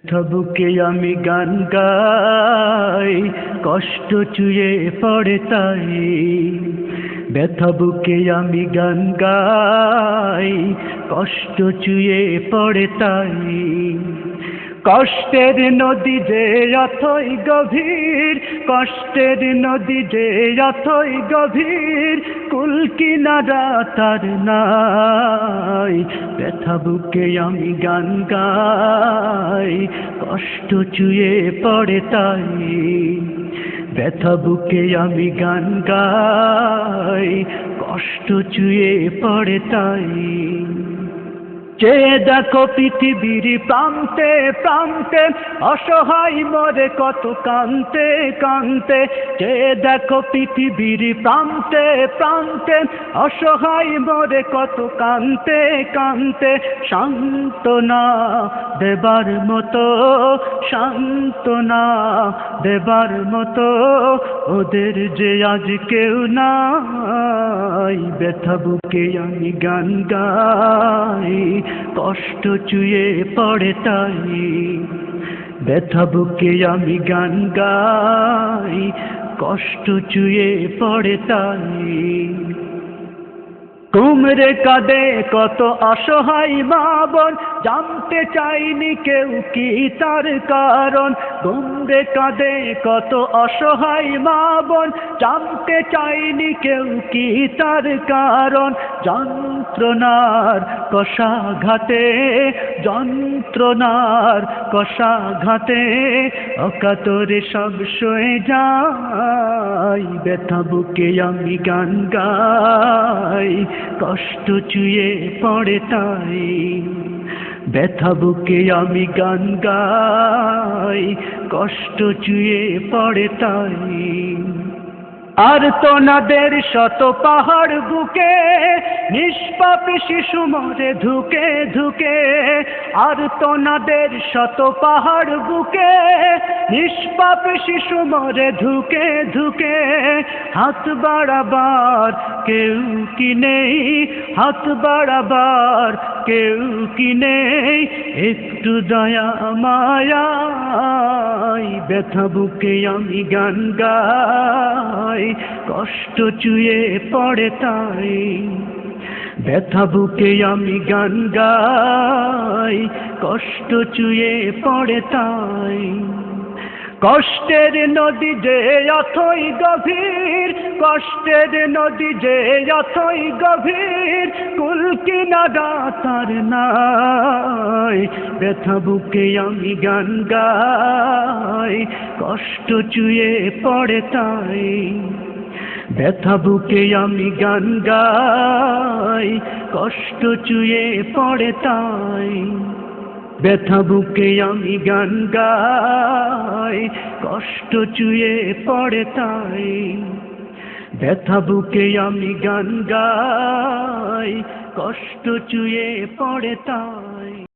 ব্যথা বুকে আমি গান গাই, কষ্ট চুয়ে পড়ে তাই। ব্যথা বুকে আমি গান গাই, কষ্ট চুয়ে পড়ে তাই। কষ্টের নদী যে অথই গভীর, কষ্টের নদী যে অথই গভীর, কুল কিনারা তার নাই। ব্যথা বুকে আমি গান গাই, কষ্ট চুয়ে পড়ে তাই। ব্যথা বুকে আমি গান গাই, কষ্ট চুয়ে পড়ে তাই। চেয়ে দেখো পৃথিবীর প্রান্তে প্রান্তে, অসহায় মরে কত কান্তে কান্তে। চেয়ে দেখো পৃথিবীর প্রান্তে প্রান্তে, অসহায় মরে কত কান্তে কান্তে। সান্ত্বনা দেবার মতো, সান্ত্বনা দেবার মতো ওদের যে আজ কেউ নাই। ব্যথা বুকে আমি গান গাই, কষ্ট চুয়ে পড়ে তাই। ব্যথা বুকে আমি গান গাই, কষ্ট চুয়ে পড়ে তাই। কুমড়ে কাঁদে কত অসহায় মা বোন, জানতে চাইনি কেউ কি তার কারণ। কুমড়ে কাঁদে কত অসহায় মা বোন, জানতে চাইনি কেউ কি তার কারণ। যন্ত্রণার কষাঘাতে, যন্ত্রণার কষাঘাতে, অকাতরে সব সয়ে যায়। ব্যথা বুকে আমি গান গাই, কষ্ট চুয়ে পড়ে তাই। ব্যথা বুকে আমি গান গাই, কষ্ট চুয়ে পড়ে তাই। আর তো নাদের শত পাহাড় বুকে, নিষ্পাপ শিশু মরে ধুকে ধুকে। আর তো নাদের শত পাহাড় বুকে, নিষ্পাপ শিশু মরে ধুকে ধুকে। হাত বাড়াবার কেউ কি নেই, হাত বাড়াবার কেউ কি নেই, একটু দয়া মায়া। ব্যথা বুকে আমি গান গাই, কষ্ট চুয়ে পড়ে তাই। ব্যথা বুকে আমি গান গাই, কষ্ট চুয়ে পড়ে তাই। কষ্টের নদী যে অথই গভীর, কষ্টের নদী যে অথই গভীর, কুল কিনারা তার নাই। ব্যথা বুকে আমি গান গাই, কষ্ট চুয়ে পড়ে তাই। ব্যথা বুকে আমি গান গাই, কষ্ট চুয়ে পড়ে তাই। ব্যথা বুকে আমি গান গাই, কষ্ট চুয়ে পড়ে তাই। ব্যথা বুকে আমি গান গাই, কষ্ট চুয়ে পড়ে তাই।